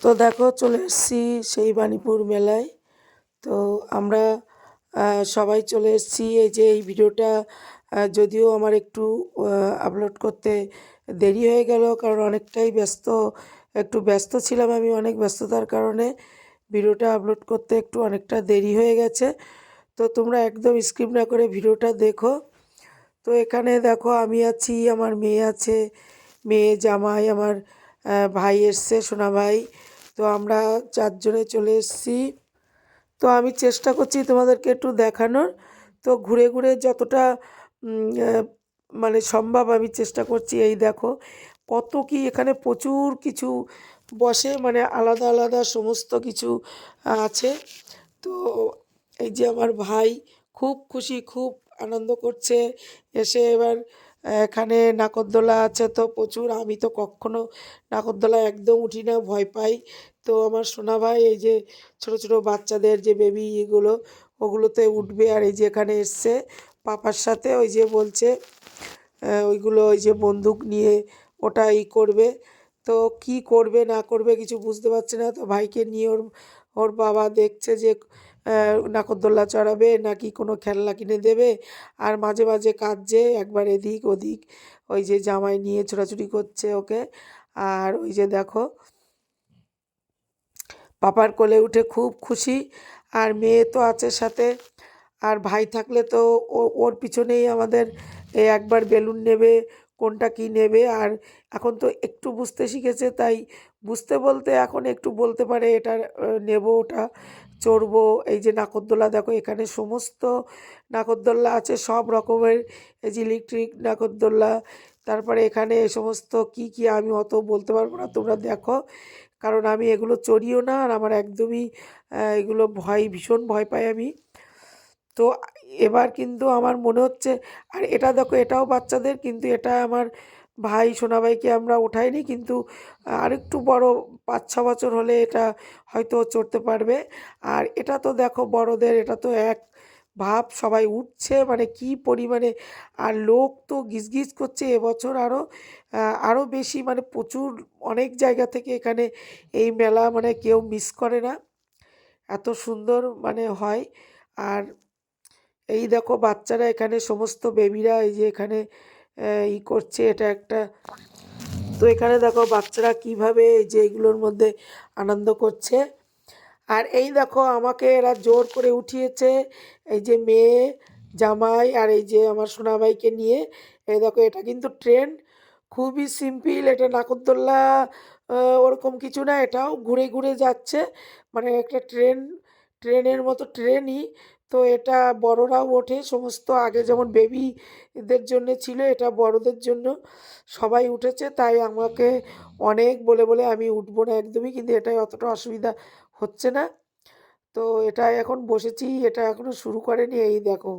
তো দেখো চলে এসেছি সেই বাণীপুর মেলায়। তো আমরা সবাই চলে এসেছি। এই যে এই ভিডিওটা যদিও আমার একটু আপলোড করতে দেরি হয়ে গেল, কারণ অনেকটাই একটু ব্যস্ত ছিলাম আমি, অনেক ব্যস্ততার কারণে ভিডিওটা আপলোড করতে একটু অনেকটা দেরি হয়ে গেছে। তো তোমরা একদম স্কিপ না করে ভিডিওটা দেখো। তো এখানে দেখো আমি আছি, আমার মেয়ে আছে, মেয়ে, জামাই, আমার ভাই এসছে, সোনা ভাই। তো আমরা চারজনে চলে এসেছি। তো আমি চেষ্টা করছি তোমাদেরকে একটু দেখানোর। তো ঘুরে ঘুরে যতটা মানে সম্ভব আমি চেষ্টা করছি। এই দেখো কত কি এখানে প্রচুর কিছু বসে, মানে আলাদা আলাদা সমস্ত কিছু আছে। তো এই যে আমার ভাই খুব খুশি, খুব আনন্দ করছে এসে। এবার এখানে নাগরদোলা আছে তো প্রচুর, আমি তো কখনো নাগরদোলা একদম উঠি না, ভয় পাই। তো আমার সোনা ভাই এই যে ছোট ছোট বাচ্চাদের যে বেবি এগুলো, ওগুলোতে উঠবে। আর এই যে এখানে এসছে পাপার সাথে, ওই যে বলছে ওইগুলো, ওই যে বন্দুক নিয়ে ওটা করবে। তো কি করবে না করবে কিছু বুঝতে পারছে না। তো ভাইকে নিয়ে ওর ওর বাবা দেখছে যে নাগরদোল্লা চড়াবে নাকি কোনো খেলনা কিনে দেবে। আর মাঝে মাঝে কাঁদছে, একবার এদিক ওদিক। ওই যে জামাই নিয়ে ছোটাছুটি করছে ওকে। আর ওই যে দেখো পাপার কোলে উঠে খুব খুশি। আর মেয়ে তো আছে সাথে, আর ভাই থাকলে তো ওর পিছনেই আমাদের একবার বেলুন নেবে, কোনটা কি নেবে। আর এখন তো একটু বুঝতে শিখেছে, তাই বুঝতে বলতে এখন একটু বলতে পারে এটা নেব, ওটা চড়বো। এই যে নাগরদোলা দেখো, এখানে সমস্ত নাগরদোল্লা আছে সব রকমের। এই যে ইলেকট্রিক নাগরদোল্লা, তারপরে এখানে এ সমস্ত কি কি আমি অত বলতে পারবো না, তোমরা দেখো। কারণ আমি এগুলো চড়িও না, আর আমার একদমই এগুলো ভীষণ ভয় পাই আমি। তো এবার কিন্তু আমার মনে হচ্ছে, আর এটা দেখো এটাও বাচ্চাদের, কিন্তু এটা আমার ভাই সোনা ভাইকে আমরা ওঠাইনি, কিন্তু আরেকটু বড় 5-6 বছর হলে এটা হয়তো চড়তে পারবে। আর এটা তো দেখো বড়দের, এটা তো এক ভাব সবাই উঠছে, মানে কি পরিমাণে। আর লোক তো গিজগিজ করছে এবছর আরও বেশি, মানে প্রচুর অনেক জায়গা থেকে এখানে এই মেলা, মানে কেউ মিস করে না, এত সুন্দর মানে হয়। আর এই দেখো বাচ্চারা এখানে সমস্ত বেবিরা এই যে এখানে করছে, এটা একটা। তো এখানে দেখো বাচ্চারা কিভাবে এই যে এগুলোর মধ্যে আনন্দ করছে। আর এই দেখো আমাকে এরা জোর করে উঠিয়েছে, এই যে মেয়ে, জামাই আর এই যে আমার সোনাভাইকে নিয়ে। এই দেখো এটা কিন্তু ট্রেন, খুবই সিম্পল, এটা নাগরদোল্লা ওরকম কিছু না, এটাও ঘুরে ঘুরে যাচ্ছে, মানে একটা ট্রেনের মতো ট্রেনই। তো এটা বড়রাও ওঠে সমস্ত, আগে যেমন বেবিদের জন্য ছিল, এটা বড়দের জন্য সবাই উঠেছে। তাই আমাকে অনেক বলে বলে আমি উঠবো না একদমই, কিন্তু এটাই অতটা অসুবিধা হচ্ছে না। তো এটাই এখন বসেছি, এটা এখনো শুরু করেনি, এই দেখো।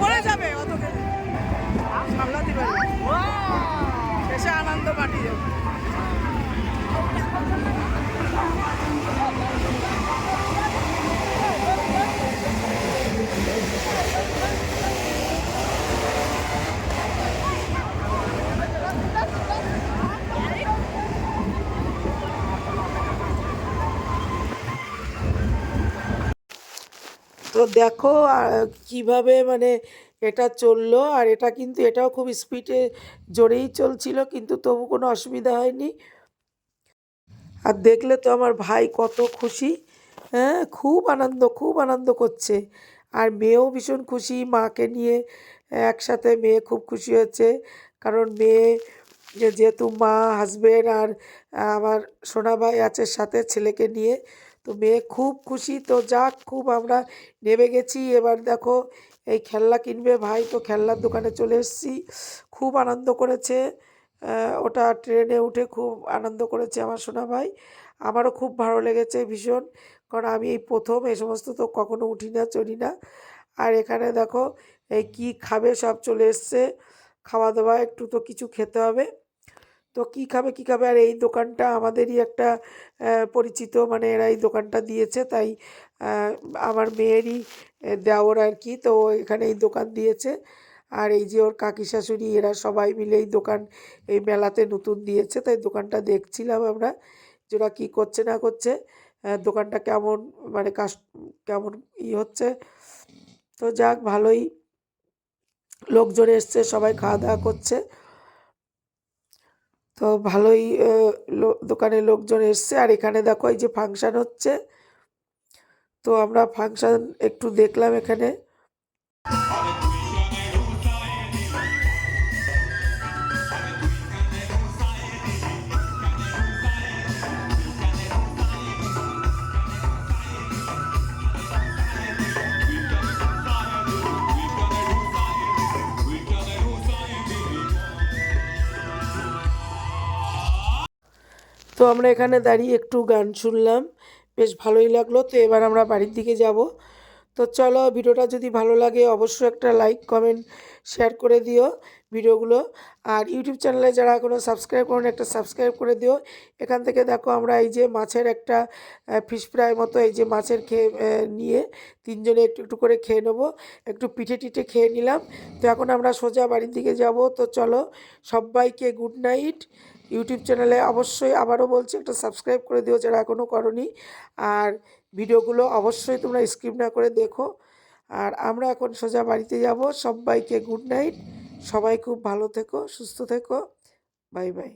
পড়ে যাবে, অত সামলাতে পারবে, এসে আনন্দ পাঠিয়ে যাবে। তো দেখো কিভাবে মানে এটা চললো। আর এটা কিন্তু এটাও খুব স্পিডে জোরেই চলছিল, কিন্তু তবু কোনো অসুবিধা হয়নি। আর দেখলে তো আমার ভাই কত খুশি, হ্যাঁ খুব আনন্দ করছে। আর মেয়েও ভীষণ খুশি, মাকে নিয়ে একসাথে মেয়ে খুব খুশি হয়েছে, কারণ মেয়ে যে যেহেতু মা, হাজবেন্ড আর আমার সোনা ভাই আছে সাথে ছেলেকে নিয়ে, তো মেয়ে খুব খুশি। তো যাক, খুব আমরা নেমে গেছি। এবার দেখো এই খেলনা কিনবে ভাই, তো খেলনার দোকানে চলে এসেছি। খুব আনন্দ করেছে, ওটা ট্রেনে উঠে খুব আনন্দ করেছে আমার সোনা ভাই। আমারও খুব ভালো লেগেছে ভীষণ, কারণ আমি এই প্রথম এই সমস্ত তো কখনো উঠি না, চড়ি না। আর এখানে দেখো এই কি খাবে সব চলে এসছে, খাওয়া দাওয়া একটু তো কিছু খেতে হবে। তো কি খাবে কি খাবে, আর এই দোকানটা আমাদেরই একটা পরিচিত, মানে এরা এই দোকানটা দিয়েছে, তাই আমার মেয়েরই দেওর আর কি, তো এখানে এই দোকান দিয়েছে। আর এই যে ওর কাকি শাশুড়ি, এরা সবাই মিলে এই দোকান এই মেলাতে নতুন দিয়েছে, তাই দোকানটা দেখছিলাম আমরা যে ওরা কী করছে না করছে, দোকানটা কেমন, মানে কেমন হচ্ছে। তো যাক, ভালোই লোকজন এসছে, সবাই খাওয়া দাওয়া করছে। তো ভালোই দোকানে লোকজন এসছে। আর এখানে দেখো এই যে ফাংশান হচ্ছে, তো আমরা ফাংশান একটু দেখলাম এখানে। তো আমরা এখানে দাঁড়িয়ে একটু গান শুনলাম, বেশ ভালোই লাগলো। তো এবার আমরা বাড়ির দিকে যাব। তো চলো, ভিডিওটা যদি ভালো লাগে অবশ্যই একটা লাইক, কমেন্ট, শেয়ার করে দিও ভিডিওগুলো। আর ইউটিউব চ্যানেলে যারা এখনও সাবস্ক্রাইব করেন, একটা সাবস্ক্রাইব করে দিও। এখান থেকে দেখো আমরা এই যে মাছের একটা ফিশ ফ্রাই মতো এই যে মাছের নিয়ে তিনজনে একটু একটু করে খেয়ে নেবো, একটু পিঠে টিঠে খেয়ে নিলাম। তো এখন আমরা সোজা বাড়ির দিকে যাব। তো চলো, সবাইকে গুড নাইট। ইউটিউব চ্যানেলে অবশ্যই আবারও বলছি একটা সাবস্ক্রাইব করে দিও যারা এখনও করনি। আর ভিডিওগুলো অবশ্যই তোমরা স্কিপ না করে দেখো। আর আমরা এখন সোজা বাড়িতে যাব। সবাইকে গুড নাইট। সবাই খুব ভালো থেকো, সুস্থ থেকো। Bye bye.